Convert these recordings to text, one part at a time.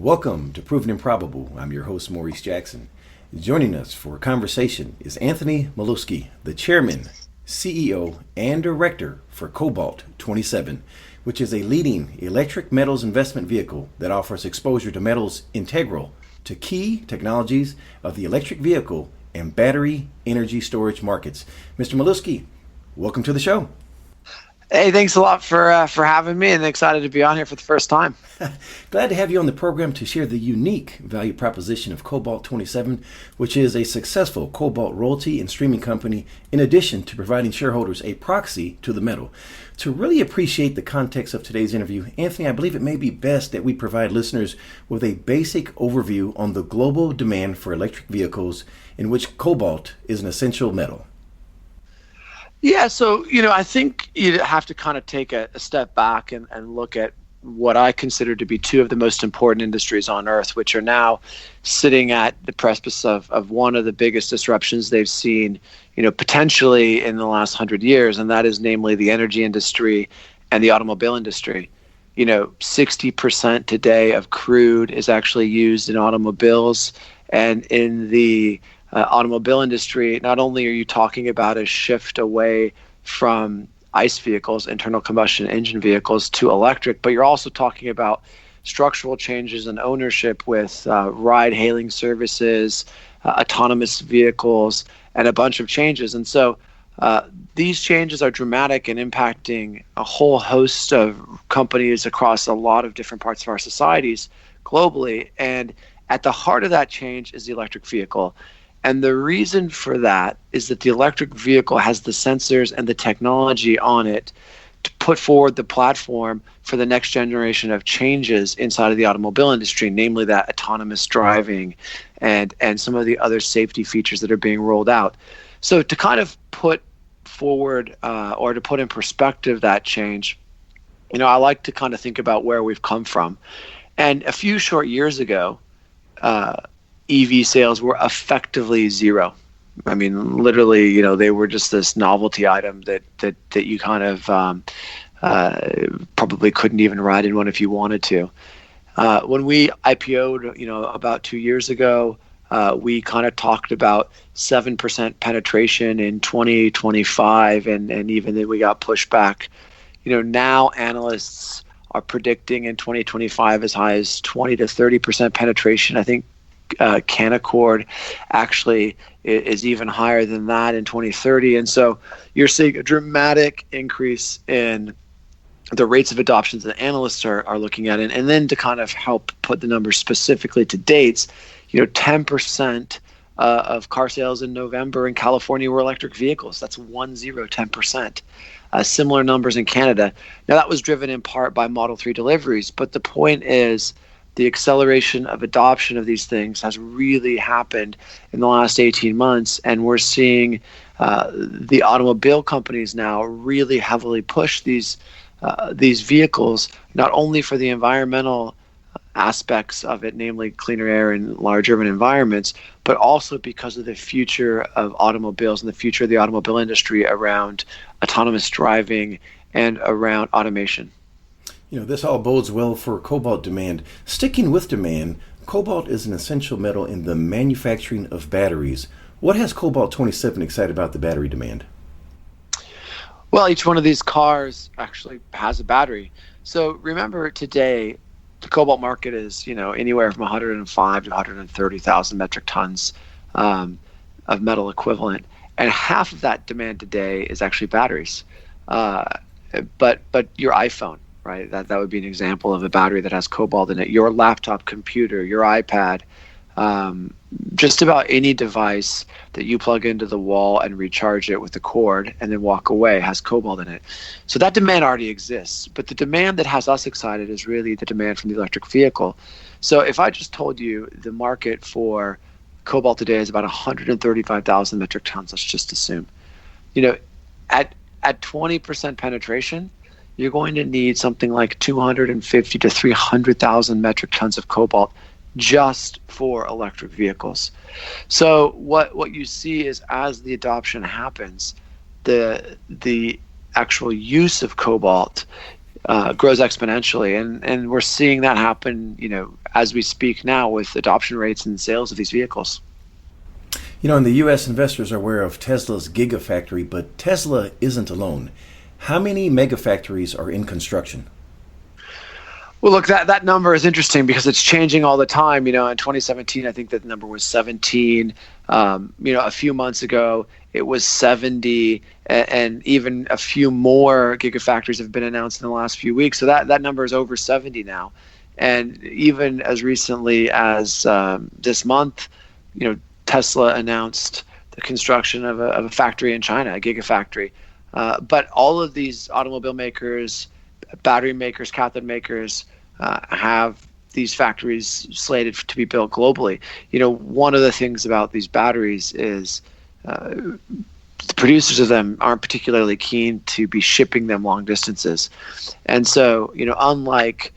Welcome to Proven and Probable. I'm your host, Maurice Jackson. Joining us for a conversation is Anthony Milewski, the Chairman, CEO, and Director for Cobalt 27, which is a leading electric metals investment vehicle that offers exposure to metals integral to key technologies of the electric vehicle and battery energy storage markets. Mr. Milewski, welcome to the show. Hey, thanks a lot for having me, and excited to be on here for the first time. Glad to have you on the program to share the unique value proposition of Cobalt 27, which is a successful cobalt royalty and streaming company, in addition to providing shareholders a proxy to the metal. To really appreciate the context of today's interview, Anthony, I believe it may be best that we provide listeners with a basic overview on the global demand for electric vehicles, in which cobalt is an essential metal. Yeah, so, I think you have to kind of take a step back and look at what I consider to be two of the most important industries on Earth, which are now sitting at the precipice of one of the biggest disruptions they've seen, potentially in the last 100 years, and that is namely the energy industry and the automobile industry. 60% today of crude is actually used in automobiles, and in the automobile industry, not only are you talking about a shift away from ICE vehicles, internal combustion engine vehicles, to electric, but you're also talking about structural changes in ownership with ride-hailing services, autonomous vehicles, and a bunch of changes. And so these changes are dramatic and impacting a whole host of companies across a lot of different parts of our societies globally. And at the heart of that change is the electric vehicle. And the reason for that is that the electric vehicle has the sensors and the technology on it to put forward the platform for the next generation of changes inside of the automobile industry, namely that autonomous driving and some of the other safety features that are being rolled out. So to kind of put forward or to put in perspective that change, I like to kind of think about where we've come from. And a few short years ago, EV sales were effectively zero. I mean, literally, they were just this novelty item that you kind of probably couldn't even ride in one if you wanted to. When we IPO'd, about 2 years ago, we kind of talked about 7% penetration in 2025, and even then we got pushed back. Now analysts are predicting in 2025 as high as 20 to 30% penetration. I think Canaccord actually is even higher than that in 2030. And so you're seeing a dramatic increase in the rates of adoptions that analysts are looking at. And then to kind of help put the numbers specifically to dates, 10% of car sales in November in California were electric vehicles. That's 10%. Similar numbers in Canada. Now, that was driven in part by Model 3 deliveries, but the point is, the acceleration of adoption of these things has really happened in the last 18 months, and we're seeing the automobile companies now really heavily push these vehicles, not only for the environmental aspects of it, namely cleaner air in large urban environments, but also because of the future of automobiles and the future of the automobile industry around autonomous driving and around automation. This all bodes well for cobalt demand. Sticking with demand, cobalt is an essential metal in the manufacturing of batteries. What has Cobalt 27 excited about the battery demand? Well, each one of these cars actually has a battery. So remember, today, the cobalt market is, anywhere from 105 to 130,000 metric tons of metal equivalent. And half of that demand today is actually batteries. But your iPhone, right? That would be an example of a battery that has cobalt in it. Your laptop computer, your iPad, just about any device that you plug into the wall and recharge it with the cord and then walk away has cobalt in it. So that demand already exists. But the demand that has us excited is really the demand from the electric vehicle. So if I just told you the market for cobalt today is about 135,000 metric tons, let's just assume, at 20% penetration, you're going to need something like 250 to 300,000 metric tons of cobalt just for electric vehicles. So what you see is, as the adoption happens, the actual use of cobalt grows exponentially, and we're seeing that happen, as we speak now with adoption rates and sales of these vehicles. In the U.S., investors are aware of Tesla's Gigafactory, but Tesla isn't alone. How many megafactories are in construction? Well, look, that number is interesting because it's changing all the time. In 2017, I think that the number was 17. A few months ago, it was 70, and even a few more gigafactories have been announced in the last few weeks. So that number is over 70 now. And even as recently as this month, Tesla announced the construction of a factory in China, a gigafactory. But all of these automobile makers, battery makers, cathode makers have these factories slated to be built globally. One of the things about these batteries is the producers of them aren't particularly keen to be shipping them long distances. And so, unlike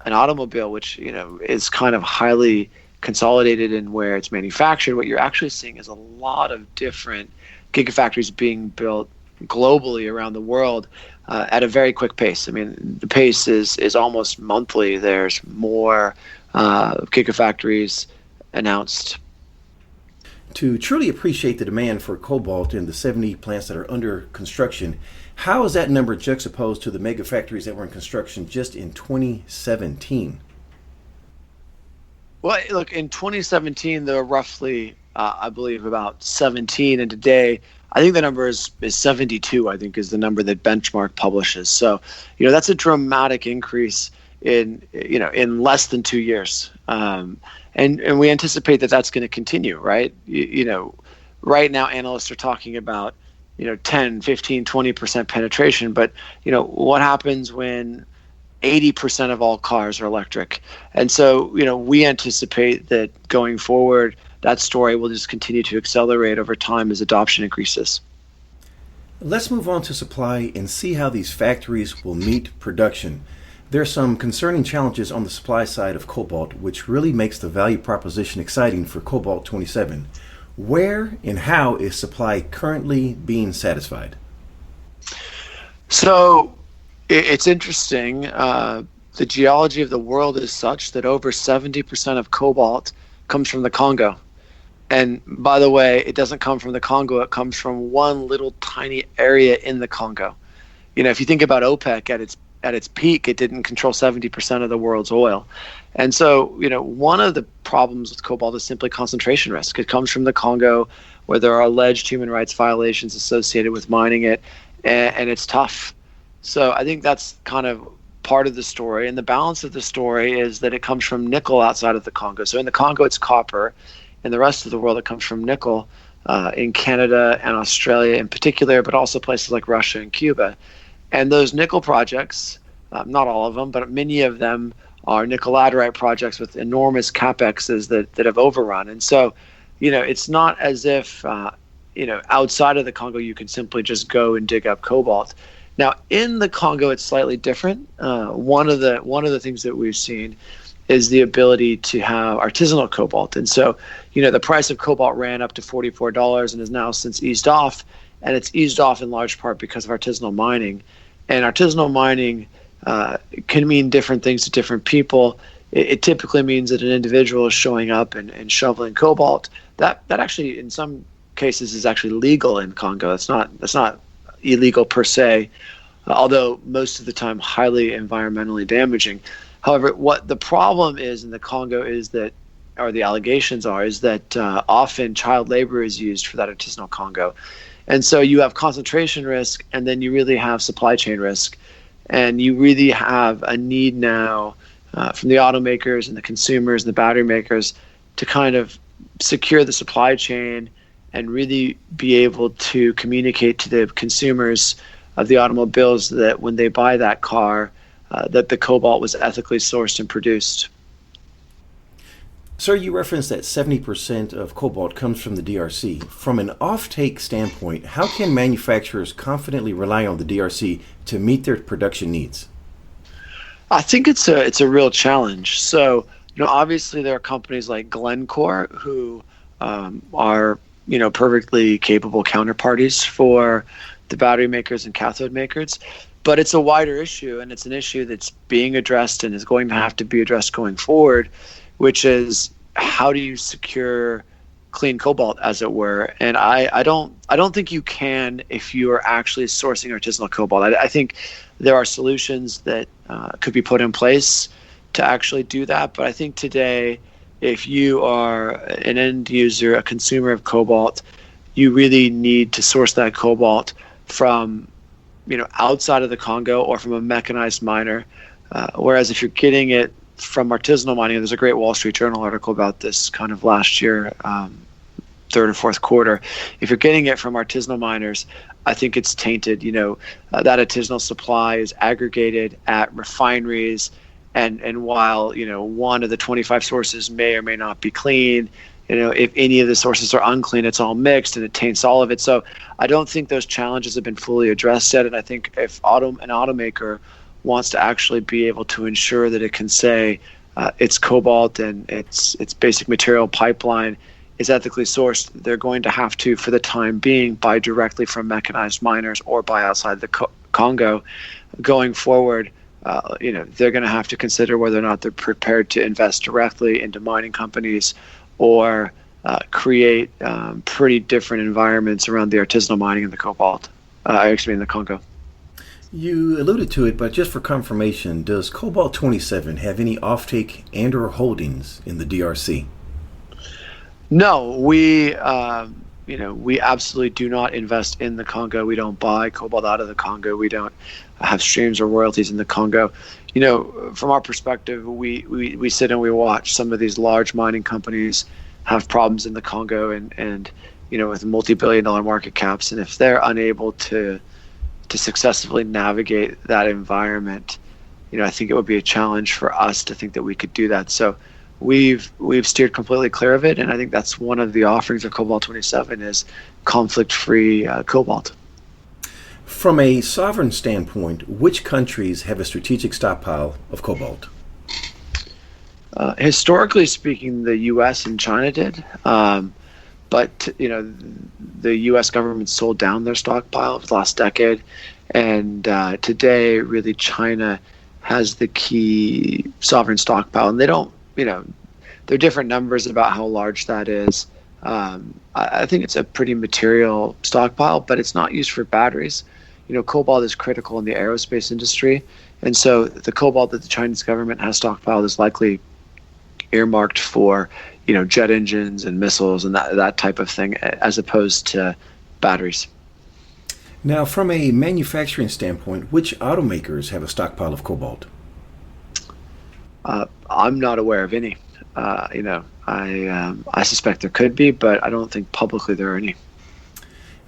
an automobile, which, is kind of highly consolidated in where it's manufactured, what you're actually seeing is a lot of different gigafactories being built globally around the world at a very quick pace. I mean, the pace is almost monthly. There's more gigafactories announced. To truly appreciate the demand for cobalt in the 70 plants that are under construction, how is that number juxtaposed to the mega factories that were in construction just in 2017? Well, look, in 2017, there were roughly, I believe, about 17, and today, I think the number is 72, I think, is the number that Benchmark publishes. So, that's a dramatic increase in less than 2 years. And we anticipate that that's going to continue, right? Right now, analysts are talking about, 10, 15, 20% penetration. But, what happens when 80% of all cars are electric? And so, we anticipate that going forward, that story will just continue to accelerate over time as adoption increases. Let's move on to supply and see how these factories will meet production. There are some concerning challenges on the supply side of cobalt, which really makes the value proposition exciting for Cobalt 27. Where and how is supply currently being satisfied? So it's interesting. The geology of the world is such that over 70% of cobalt comes from the Congo. And by the way, it doesn't come from the Congo. It comes from one little tiny area in the Congo. If you think about OPEC at its peak, it didn't control 70% of the world's oil. And so, one of the problems with cobalt is simply concentration risk. It comes from the Congo, where there are alleged human rights violations associated with mining it, and it's tough. So I think that's kind of part of the story. And the balance of the story is that it comes from nickel outside of the Congo. So in the Congo, it's copper. In the rest of the world, it comes from nickel, in Canada and Australia in particular, but also places like Russia and Cuba. And those nickel projects, not all of them, but many of them are nickel laterite projects with enormous capexes that have overrun. And so, it's not as if, outside of the Congo, you can simply just go and dig up cobalt. Now, in the Congo, it's slightly different. One of the things that we've seen is the ability to have artisanal cobalt. And so, the price of cobalt ran up to $44 and has now since eased off. And it's eased off in large part because of artisanal mining. And artisanal mining can mean different things to different people. It typically means that an individual is showing up and shoveling cobalt. That actually, in some cases, is actually legal in Congo. That's not illegal per se, although most of the time highly environmentally damaging. However, what the problem is in the Congo is that, or the allegations are, is that often child labor is used for that artisanal Congo. And so you have concentration risk, and then you really have supply chain risk. And you really have a need now from the automakers and the consumers and the battery makers to kind of secure the supply chain and really be able to communicate to the consumers of the automobiles that when they buy that car, that the cobalt was ethically sourced and produced. Sir, you referenced that 70% of cobalt comes from the DRC. From an offtake standpoint, how can manufacturers confidently rely on the DRC to meet their production needs? I think it's a real challenge. So, obviously there are companies like Glencore who are, perfectly capable counterparties for the battery makers and cathode makers. But it's a wider issue, and it's an issue that's being addressed and is going to have to be addressed going forward, which is how do you secure clean cobalt, as it were. And I don't think you can if you are actually sourcing artisanal cobalt. I think there are solutions that could be put in place to actually do that. But I think today, if you are an end user, a consumer of cobalt, you really need to source that cobalt from outside of the Congo or from a mechanized miner. Whereas if you're getting it from artisanal mining, there's a great Wall Street Journal article about this kind of last year, third or fourth quarter. If you're getting it from artisanal miners, I think it's tainted. That artisanal supply is aggregated at refineries, and while one of the 25 sources may or may not be clean, if any of the sources are unclean, it's all mixed and it taints all of it. So I don't think those challenges have been fully addressed yet. And I think if an automaker wants to actually be able to ensure that it can say its cobalt and its basic material pipeline is ethically sourced, they're going to have to, for the time being, buy directly from mechanized miners or buy outside the Congo. Going forward, they're going to have to consider whether or not they're prepared to invest directly into mining companies or create pretty different environments around the artisanal mining in the cobalt, in the Congo. You alluded to it, but just for confirmation, does Cobalt 27 have any offtake and or holdings in the DRC? No, we absolutely do not invest in the Congo. We don't buy cobalt out of the Congo. We don't have streams or royalties in the Congo. From our perspective, we sit and we watch some of these large mining companies have problems in the Congo and with multi-billion-dollar market caps. And if they're unable to successfully navigate that environment, I think it would be a challenge for us to think that we could do that. So we've steered completely clear of it, and I think that's one of the offerings of Cobalt 27 is conflict-free cobalt. From a sovereign standpoint, which countries have a strategic stockpile of cobalt? Historically speaking, the U.S. and China did, but the U.S. government sold down their stockpile for the last decade, and today, really, China has the key sovereign stockpile, and they don't. There are different numbers about how large that is. I think it's a pretty material stockpile, but it's not used for batteries. Cobalt is critical in the aerospace industry, and so the cobalt that the Chinese government has stockpiled is likely earmarked for, jet engines and missiles and that type of thing, as opposed to batteries. Now, from a manufacturing standpoint, which automakers have a stockpile of cobalt? I'm not aware of any. I suspect there could be, but I don't think publicly there are any.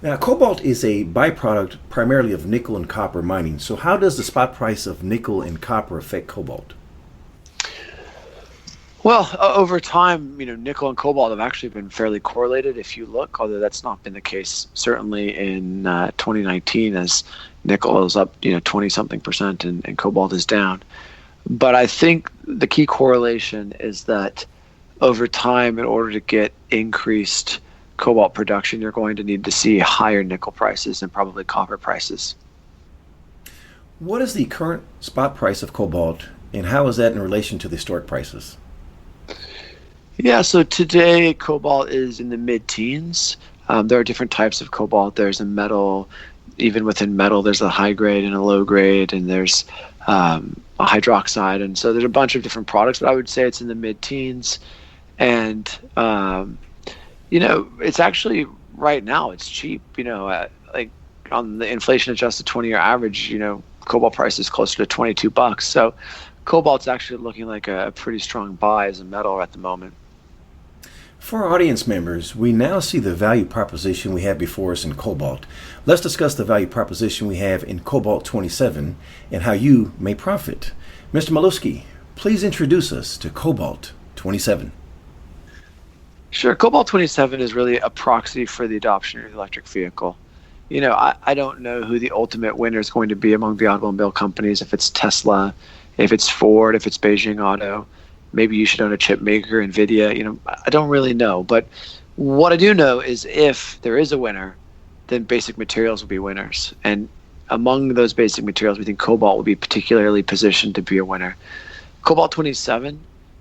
Now, cobalt is a byproduct primarily of nickel and copper mining. So how does the spot price of nickel and copper affect cobalt? Well, over time, nickel and cobalt have actually been fairly correlated if you look, although that's not been the case certainly in 2019 as nickel is up 20-something% and cobalt is down. But I think the key correlation is that over time, in order to get increased cobalt production, you're going to need to see higher nickel prices and probably copper prices. What is the current spot price of cobalt, and how is that in relation to the historic prices? Yeah, so today cobalt is in the mid-teens. There are different types of cobalt. There's a metal, even within metal, there's a high grade and a low grade, and there's a hydroxide. And so there's a bunch of different products, but I would say it's in the mid-teens. And, it's actually right now, it's cheap, like on the inflation adjusted 20-year average, cobalt price is closer to $22. So cobalt's actually looking like a pretty strong buy as a metal at the moment. For our audience members, we now see the value proposition we have before us in cobalt. Let's discuss the value proposition we have in Cobalt 27 and how you may profit. Mr. Milewski, please introduce us to Cobalt 27. Sure. Cobalt 27 is really a proxy for the adoption of the electric vehicle. I don't know who the ultimate winner is going to be among the automobile companies, if it's Tesla, if it's Ford, if it's Beijing Auto. Maybe you should own a chip maker, NVIDIA. I don't really know. But what I do know is if there is a winner, then basic materials will be winners. And among those basic materials, we think cobalt will be particularly positioned to be a winner. Cobalt 27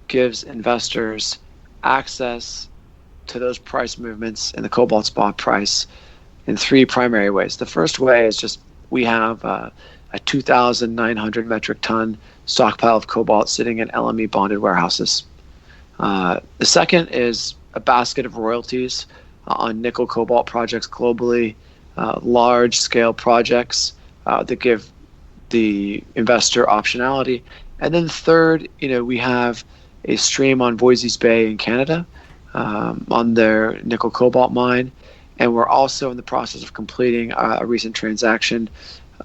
gives investors access to those price movements in the cobalt spot price in three primary ways. The first way is just we have a 2,900 metric ton stockpile of cobalt sitting in LME bonded warehouses. The second is a basket of royalties on nickel cobalt projects globally, large scale projects that give the investor optionality. And then third, we have a stream on Voisey's Bay in Canada on their nickel cobalt mine. And we're also in the process of completing a recent transaction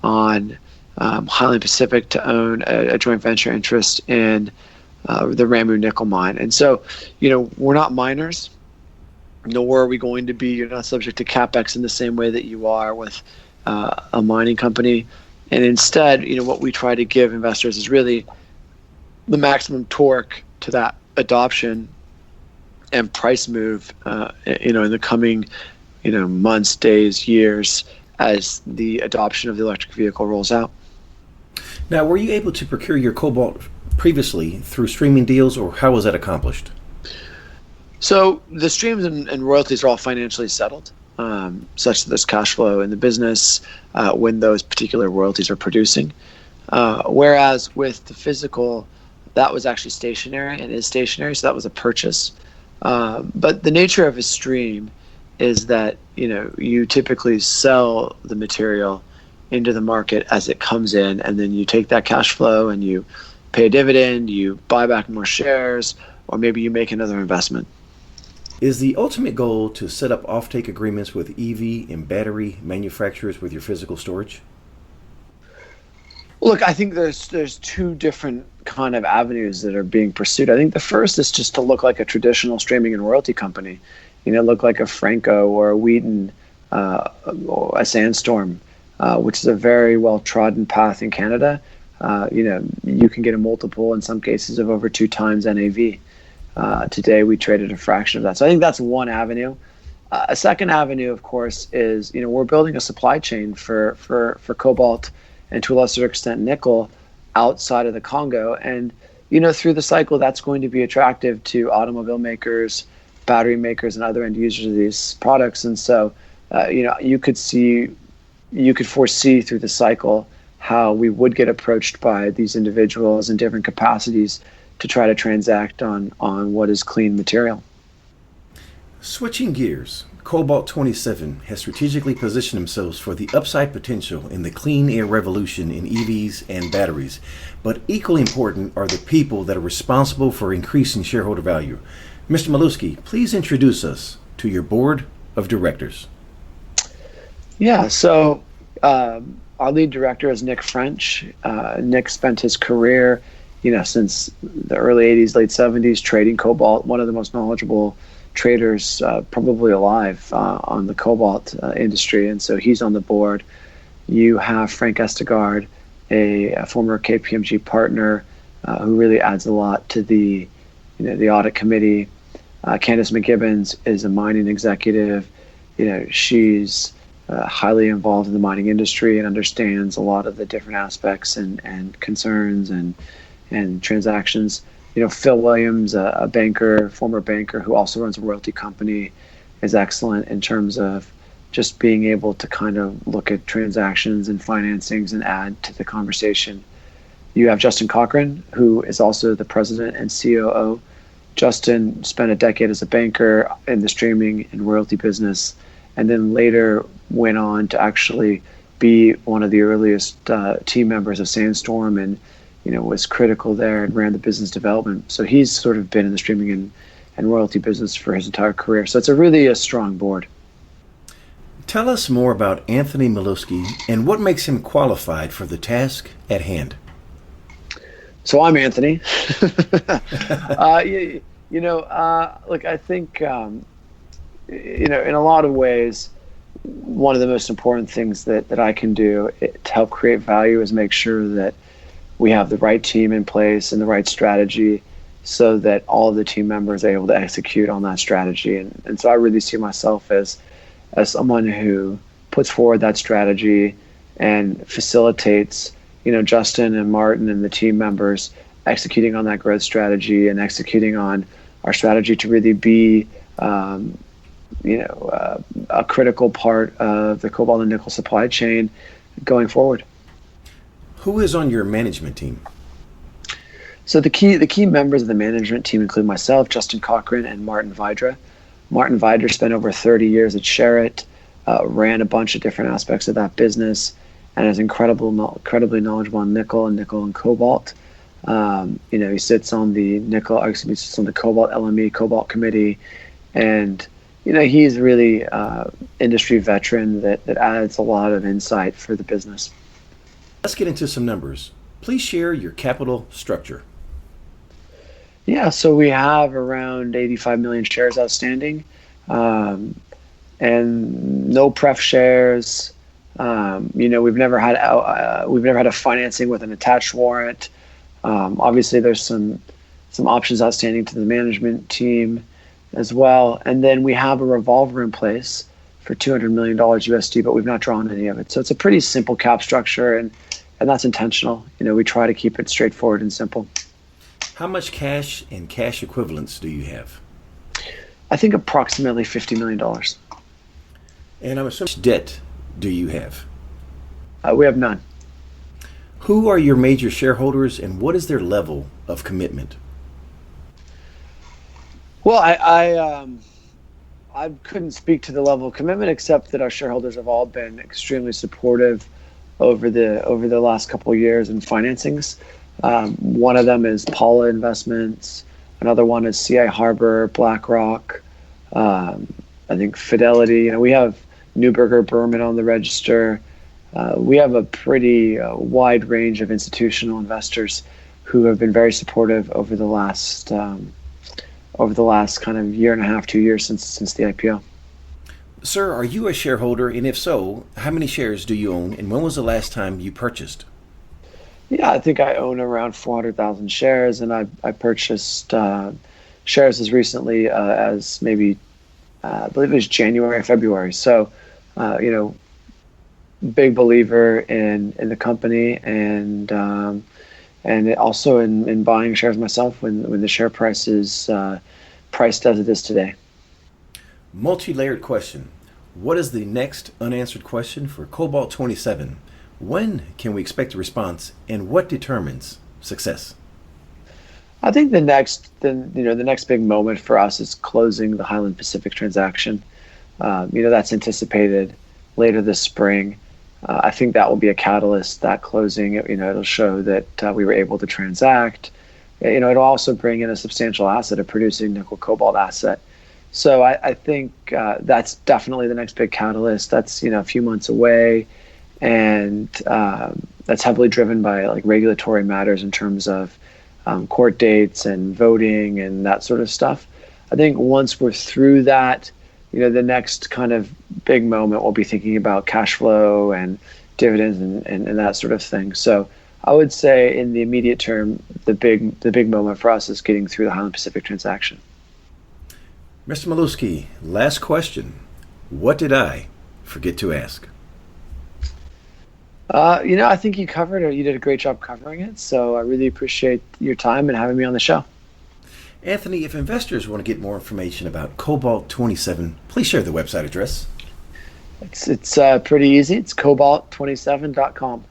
on Highlands Pacific to own a joint venture interest in the Ramu nickel mine. And so, we're not miners, nor are we going to be. You're not subject to CapEx in the same way that you are with a mining company. And instead, what we try to give investors is really the maximum torque to that adoption and price move, in the coming, months, days, years, as the adoption of the electric vehicle rolls out. Now, were you able to procure your cobalt previously through streaming deals, or how was that accomplished? So the streams and royalties are all financially settled, such that there's cash flow in the business when those particular royalties are producing. Whereas with the physical, that was actually stationary and is stationary, so that was a purchase. But the nature of a stream is that you typically sell the material into the market as it comes in, and then you take that cash flow and you pay a dividend, you buy back more shares, or maybe you make another investment. Is the ultimate goal to set up offtake agreements with EV and battery manufacturers with your physical storage? Look, I think there's two different kind of avenues that are being pursued. I think the first is just to look like a traditional streaming and royalty company, look like a Franco or a Wheaton or a Sandstorm, which is a very well-trodden path in Canada. You can get a multiple in some cases of over 2 times NAV. Today we traded a fraction of that. So I think that's one avenue. A second avenue, of course, is we're building a supply chain for cobalt and to a lesser extent nickel outside of the Congo. And through the cycle, that's going to be attractive to automobile makers, battery makers, and other end users of these products. And so you could foresee through the cycle how we would get approached by these individuals in different capacities to try to transact on what is clean material. Switching gears, Cobalt 27 has strategically positioned themselves for the upside potential in the clean air revolution in EVs and batteries. But equally important are the people that are responsible for increasing shareholder value. Mr. Milewski, please introduce us to your board of directors. Yeah, so our lead director is Nick French. Nick spent his career since the early 80s, late 70s, trading cobalt, one of the most knowledgeable traders probably alive on the cobalt industry. And so he's on the board. You have Frank Estegard, a former KPMG partner who really adds a lot to the audit committee. Candace McGibbons is a mining executive. She's highly involved in the mining industry and understands a lot of the different aspects and concerns and transactions. Phil Williams, a banker, former banker who also runs a royalty company, is excellent in terms of just being able to kind of look at transactions and financings and add to the conversation. You have Justin Cochran, who is also the president and COO. Justin spent a decade as a banker in the streaming and royalty business, and then later went on to actually be one of the earliest team members of Sandstorm and was critical there and ran the business development. So he's sort of been in the streaming and royalty business for his entire career. So it's really a strong board. Tell us more about Anthony Milewski and what makes him qualified for the task at hand. So I'm Anthony. Look, I think, in a lot of ways, one of the most important things that I can do to help create value is make sure that we have the right team in place and the right strategy so that all of the team members are able to execute on that strategy. And so I really see myself as someone who puts forward that strategy and facilitates, Justin and Martin and the team members executing on that growth strategy and executing on our strategy to really be, a critical part of the cobalt and nickel supply chain going forward. Who is on your management team? So the key members of the management team include myself, Justin Cochran, and Martin Vidra. Martin Vidra spent over 30 years at Sherritt, ran a bunch of different aspects of that business, and is incredibly knowledgeable on nickel and cobalt. He sits on the Cobalt LME Cobalt Committee, and he's really industry veteran that adds a lot of insight for the business. Let's get into some numbers. Please share your capital structure. Yeah, so we have around 85 million shares outstanding, and no pref shares. We've never had a financing with an attached warrant. Obviously, there's some options outstanding to the management team as well, and then we have a revolver in place for $200 million USD, but we've not drawn any of it. So it's a pretty simple cap structure, and that's intentional. We try to keep it straightforward and simple. How much cash and cash equivalents do you have? I think approximately $50 million. And how much debt do you have? We have none. Who are your major shareholders, and what is their level of commitment? Well, I couldn't speak to the level of commitment, except that our shareholders have all been extremely supportive over the last couple of years in financings. One of them is Paula Investments. Another one is CI Harbor, BlackRock. I think Fidelity. We have Neuberger Berman on the register. We have a pretty wide range of institutional investors who have been very supportive over the last kind of year and a half, 2 years since the IPO. Sir, are you a shareholder? And if so, how many shares do you own? And when was the last time you purchased? Yeah, I think I own around 400,000 shares, and I purchased shares as recently as maybe, I believe it was January or February. So, big believer in the company, and also in buying shares myself when the share price is priced as it is today. Multi-layered question. What is the next unanswered question for Cobalt 27? When can we expect a response, and what determines success? I think the next big moment for us is closing the Highlands Pacific transaction. That's anticipated later this spring. I think that will be a catalyst. That closing, it'll show that we were able to transact. It'll also bring in a substantial asset, a producing nickel cobalt asset. So I think that's definitely the next big catalyst. That's a few months away. And that's heavily driven by regulatory matters in terms of court dates and voting and that sort of stuff. I think once we're through that, the next kind of big moment we'll be thinking about cash flow and dividends and that sort of thing. So I would say in the immediate term, the big moment for us is getting through the Highlands Pacific transaction. Mr. Milewski, last question. What did I forget to ask? I think you did a great job covering it. So I really appreciate your time and having me on the show. Anthony, if investors want to get more information about Cobalt 27, please share the website address. It's pretty easy. It's cobalt27.com.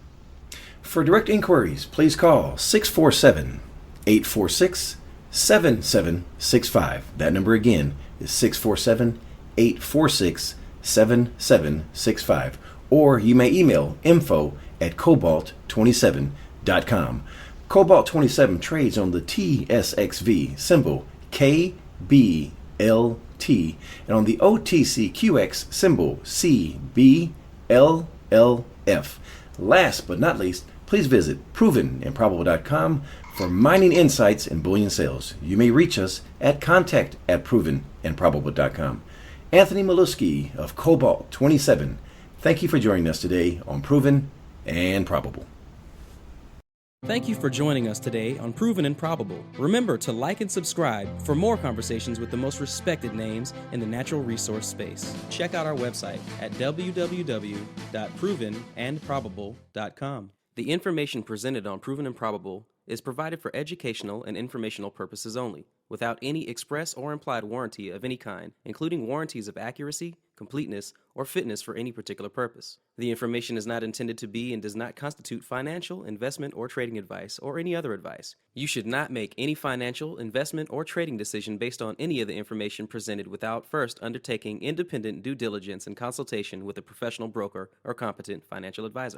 For direct inquiries, please call 647-846-7765. That number again is 647-846-7765. Or you may email info@cobalt27.com. Cobalt 27 trades on the TSX.V symbol KBLT and on the OTCQX symbol CBLLF. Last but not least, please visit provenandprobable.com for mining insights and bullion sales. You may reach us at contact@provenandprobable.com. Anthony Milewski of Cobalt 27, thank you for joining us today on Proven and Probable. Thank you for joining us today on Proven and Probable. Remember to like and subscribe for more conversations with the most respected names in the natural resource space. Check out our website at www.provenandprobable.com. The information presented on Proven and Probable is provided for educational and informational purposes only, without any express or implied warranty of any kind, including warranties of accuracy, completeness, or fitness for any particular purpose. The information is not intended to be and does not constitute financial, investment, or trading advice, or any other advice. You should not make any financial, investment, or trading decision based on any of the information presented without first undertaking independent due diligence and consultation with a professional broker or competent financial advisor.